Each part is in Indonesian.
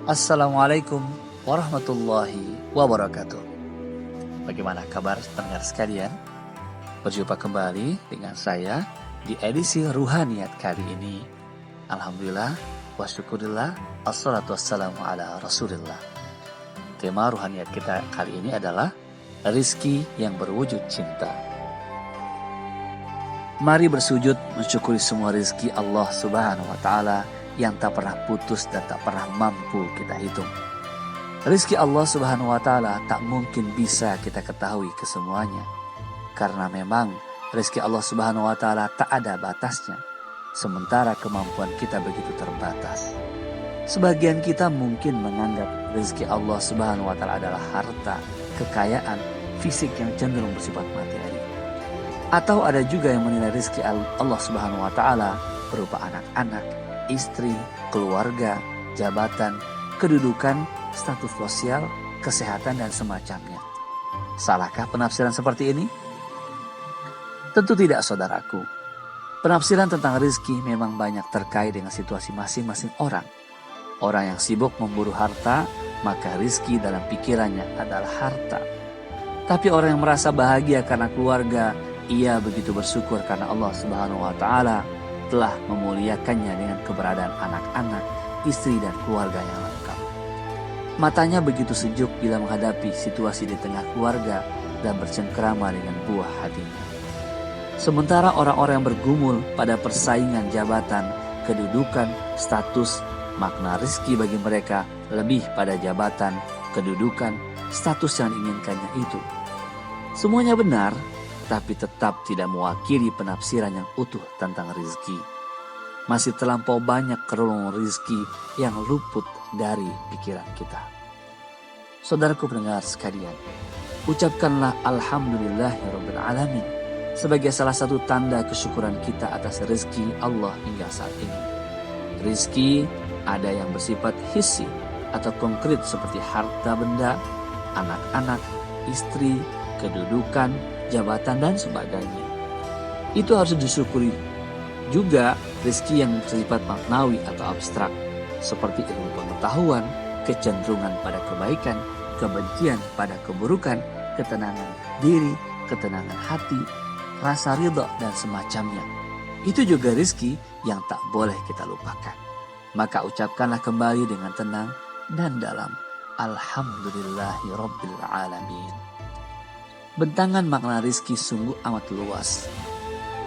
Assalamualaikum warahmatullahi wabarakatuh. Bagaimana kabar pendengar sekalian? Berjumpa kembali dengan saya di edisi Ruhaniyat kali ini. Alhamdulillah wa syukurillah, assalatu wassalamu ala rasulillah. Tema Ruhaniyat kita kali ini adalah rizki yang berwujud cinta. Mari bersujud mensyukuri semua rizki Allah subhanahu wa ta'ala yang tak pernah putus dan tak pernah mampu kita hitung. Rizki Allah subhanahu wa ta'ala tak mungkin bisa kita ketahui kesemuanya. Karena memang rizki Allah subhanahu wa ta'ala tak ada batasnya. Sementara kemampuan kita begitu terbatas. Sebagian kita mungkin menganggap rizki Allah subhanahu wa ta'ala adalah harta, kekayaan, fisik yang cenderung bersifat materi. Atau ada juga yang menilai rizki Allah subhanahu wa ta'ala berupa anak-anak, istri, keluarga, jabatan, kedudukan, status sosial, kesehatan, dan semacamnya. Salahkah penafsiran seperti ini? Tentu tidak, saudaraku. Penafsiran tentang rizki memang banyak terkait dengan situasi masing-masing orang. Orang yang sibuk memburu harta, maka rizki dalam pikirannya adalah harta. Tapi orang yang merasa bahagia karena keluarga, ia begitu bersyukur karena Allah subhanahu wa ta'ala telah memuliakannya dengan keberadaan anak-anak, istri, dan keluarga yang lengkap. Matanya begitu sejuk bila menghadapi situasi di tengah keluarga dan bercengkrama dengan buah hatinya. Sementara orang-orang yang bergumul pada persaingan jabatan, kedudukan, status, makna rizki bagi mereka lebih pada jabatan, kedudukan, status yang diinginkannya itu. Semuanya benar, tapi tetap tidak mewakili penafsiran yang utuh tentang rizki. Masih terlampau banyak kerulungan rizki yang luput dari pikiran kita. Saudaraku pendengar sekalian, ucapkanlah Alhamdulillahirabbil alamin sebagai salah satu tanda kesyukuran kita atas rizki Allah hingga saat ini. Rizki ada yang bersifat hissi atau konkret seperti harta benda, anak-anak, istri, kedudukan, jabatan, dan sebagainya. Itu harus disyukuri. Juga rezeki yang bersifat maknawi atau abstrak, seperti ilmu pengetahuan, kecenderungan pada kebaikan, kebencian pada keburukan, ketenangan diri, ketenangan hati, rasa ridha, dan semacamnya. Itu juga rezeki yang tak boleh kita lupakan. Maka ucapkanlah kembali dengan tenang dan dalam. Alhamdulillahirabbil alamin. Bentangan makna rizki sungguh amat luas.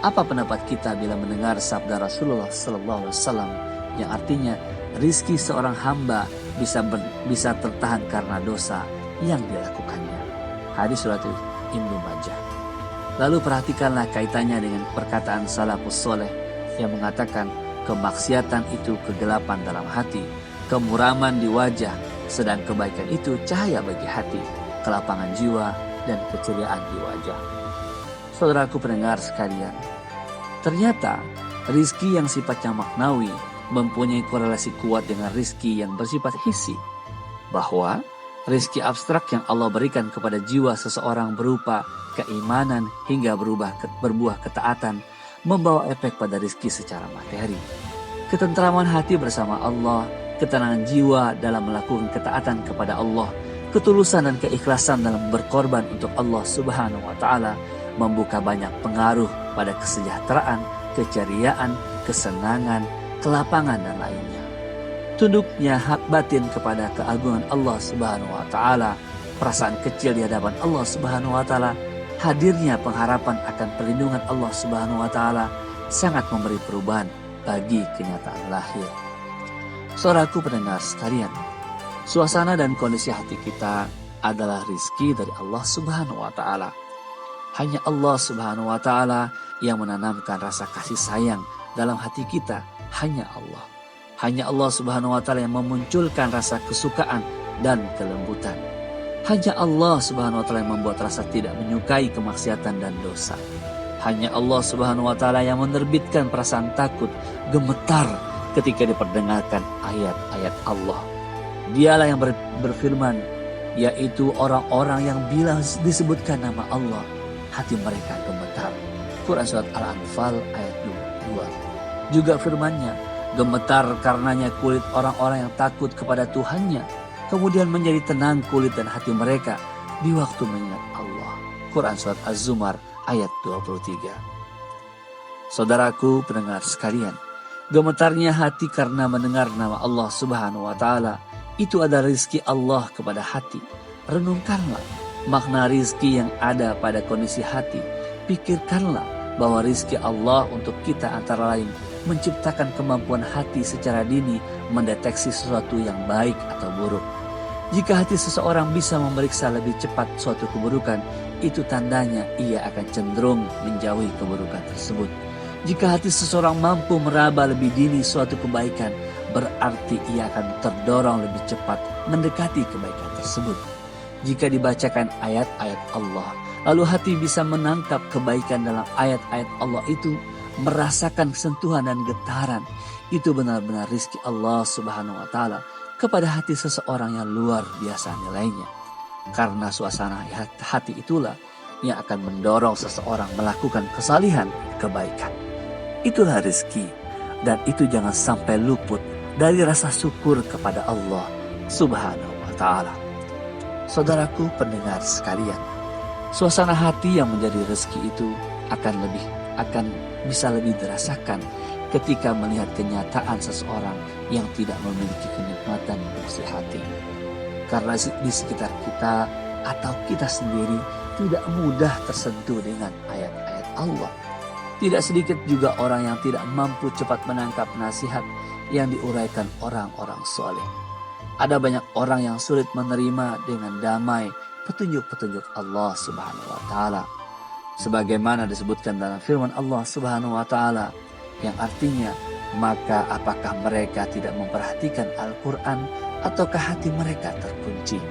Apa pendapat kita bila mendengar sabda Rasulullah SAW yang artinya rizki seorang hamba bisa tertahan karena dosa yang dilakukannya. Hadis riwayat Ibnu Majah. Lalu perhatikanlah kaitannya dengan perkataan salafus soleh yang mengatakan kemaksiatan itu kegelapan dalam hati, kemuraman di wajah, sedang kebaikan itu cahaya bagi hati, kelapangan jiwa, dan keceriaan di wajah. Saudaraku pendengar sekalian, ternyata rizki yang sifatnya maknawi mempunyai korelasi kuat dengan rizki yang bersifat hissi. Bahwa rizki abstrak yang Allah berikan kepada jiwa seseorang berupa keimanan hingga berbuah ketaatan membawa efek pada rizki secara materi. Ketentraman hati bersama Allah, ketenangan jiwa dalam melakukan ketaatan kepada Allah, ketulusan dan keikhlasan dalam berkorban untuk Allah subhanahu wa ta'ala membuka banyak pengaruh pada kesejahteraan, keceriaan, kesenangan, kelapangan, dan lainnya. Tunduknya hak batin kepada keagungan Allah subhanahu wa ta'ala, perasaan kecil di hadapan Allah subhanahu wa ta'ala, hadirnya pengharapan akan perlindungan Allah subhanahu wa ta'ala sangat memberi perubahan bagi kenyataan lahir. Saudaraku pendengar sekalian, suasana dan kondisi hati kita adalah rizki dari Allah subhanahu wa ta'ala. Hanya Allah subhanahu wa ta'ala yang menanamkan rasa kasih sayang dalam hati kita. Hanya Allah. Hanya Allah subhanahu wa ta'ala yang memunculkan rasa kesukaan dan kelembutan. Hanya Allah subhanahu wa ta'ala yang membuat rasa tidak menyukai kemaksiatan dan dosa. Hanya Allah subhanahu wa ta'ala yang menerbitkan perasaan takut, gemetar ketika diperdengarkan ayat-ayat Allah. Dialah yang berfirman, yaitu orang-orang yang bila disebutkan nama Allah, hati mereka gemetar. Quran Surat Al-Anfal ayat 2. Juga firman-Nya, Gemetar karenanya kulit orang-orang yang takut kepada Tuhannya, kemudian menjadi tenang kulit dan hati mereka di waktu mengingat Allah. Quran Surat Az-Zumar ayat 23. Saudaraku pendengar sekalian, gemetarnya hati karena mendengar nama Allah Subhanahu wa Ta'ala, itu adalah rizki Allah kepada hati. Renungkanlah makna rizki yang ada pada kondisi hati. Pikirkanlah bahwa rizki Allah untuk kita antara lain menciptakan kemampuan hati secara dini mendeteksi sesuatu yang baik atau buruk. Jika hati seseorang bisa memeriksa lebih cepat suatu keburukan, itu tandanya ia akan cenderung menjauhi keburukan tersebut. Jika hati seseorang mampu meraba lebih dini suatu kebaikan, berarti ia akan terdorong lebih cepat mendekati kebaikan tersebut. Jika dibacakan ayat-ayat Allah, lalu hati bisa menangkap kebaikan dalam ayat-ayat Allah itu, merasakan sentuhan dan getaran, itu benar-benar rizki Allah Subhanahu wa Ta'ala kepada hati seseorang yang luar biasa nilainya. Karena suasana hati itulah yang akan mendorong seseorang melakukan kesalihan kebaikan. Itulah rizki, dan itu jangan sampai luput dari rasa syukur kepada Allah Subhanahu wa Ta'ala. Saudaraku pendengar sekalian, suasana hati yang menjadi rezeki itu akan bisa lebih dirasakan ketika melihat kenyataan seseorang yang tidak memiliki kenikmatan bersih hati. Karena di sekitar kita atau kita sendiri tidak mudah tersentuh dengan ayat-ayat Allah. Tidak sedikit juga orang yang tidak mampu cepat menangkap nasihat yang diuraikan orang-orang soleh. Ada banyak orang yang sulit menerima dengan damai petunjuk-petunjuk Allah Subhanahu wa Ta'ala. Sebagaimana disebutkan dalam firman Allah Subhanahu wa Ta'ala yang artinya, maka apakah mereka tidak memperhatikan Al-Quran ataukah hati mereka terkunci?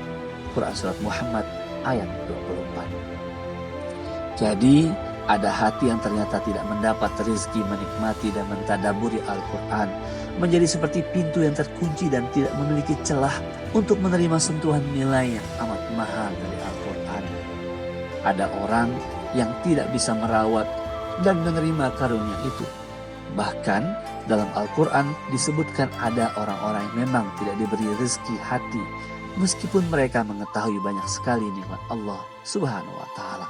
Quran Surat Muhammad ayat 24. Jadi ada hati yang ternyata tidak mendapat rezeki menikmati dan mentadaburi Al-Quran, menjadi seperti pintu yang terkunci dan tidak memiliki celah untuk menerima sentuhan nilai yang amat mahal dari Al-Quran. Ada orang yang tidak bisa merawat dan menerima karunia itu. Bahkan dalam Al-Quran disebutkan ada orang-orang yang memang tidak diberi rezeki hati, meskipun mereka mengetahui banyak sekali nikmat Allah Subhanahu wa Ta'ala.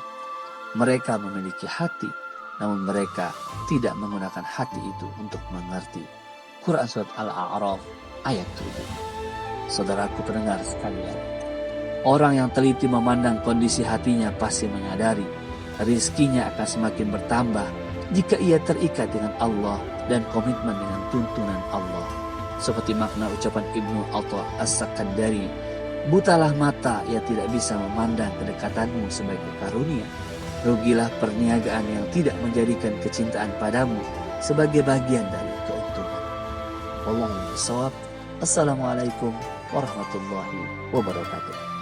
Mereka memiliki hati, namun mereka tidak menggunakan hati itu untuk mengerti. Quran Surat Al-A'raf ayat 7. Saudaraku pendengar sekalian, orang yang teliti memandang kondisi hatinya pasti menyadari rizkinya akan semakin bertambah jika ia terikat dengan Allah dan komitmen dengan tuntunan Allah. Seperti makna ucapan Ibnu Atha As-Sakandari, butalah mata yang tidak bisa memandang kedekatanmu sebagai karunia. Rugilah perniagaan yang tidak menjadikan kecintaan padamu sebagai bagian dari keuntungan. Wallahu a'lam bishawab. Assalamualaikum warahmatullahi wabarakatuh.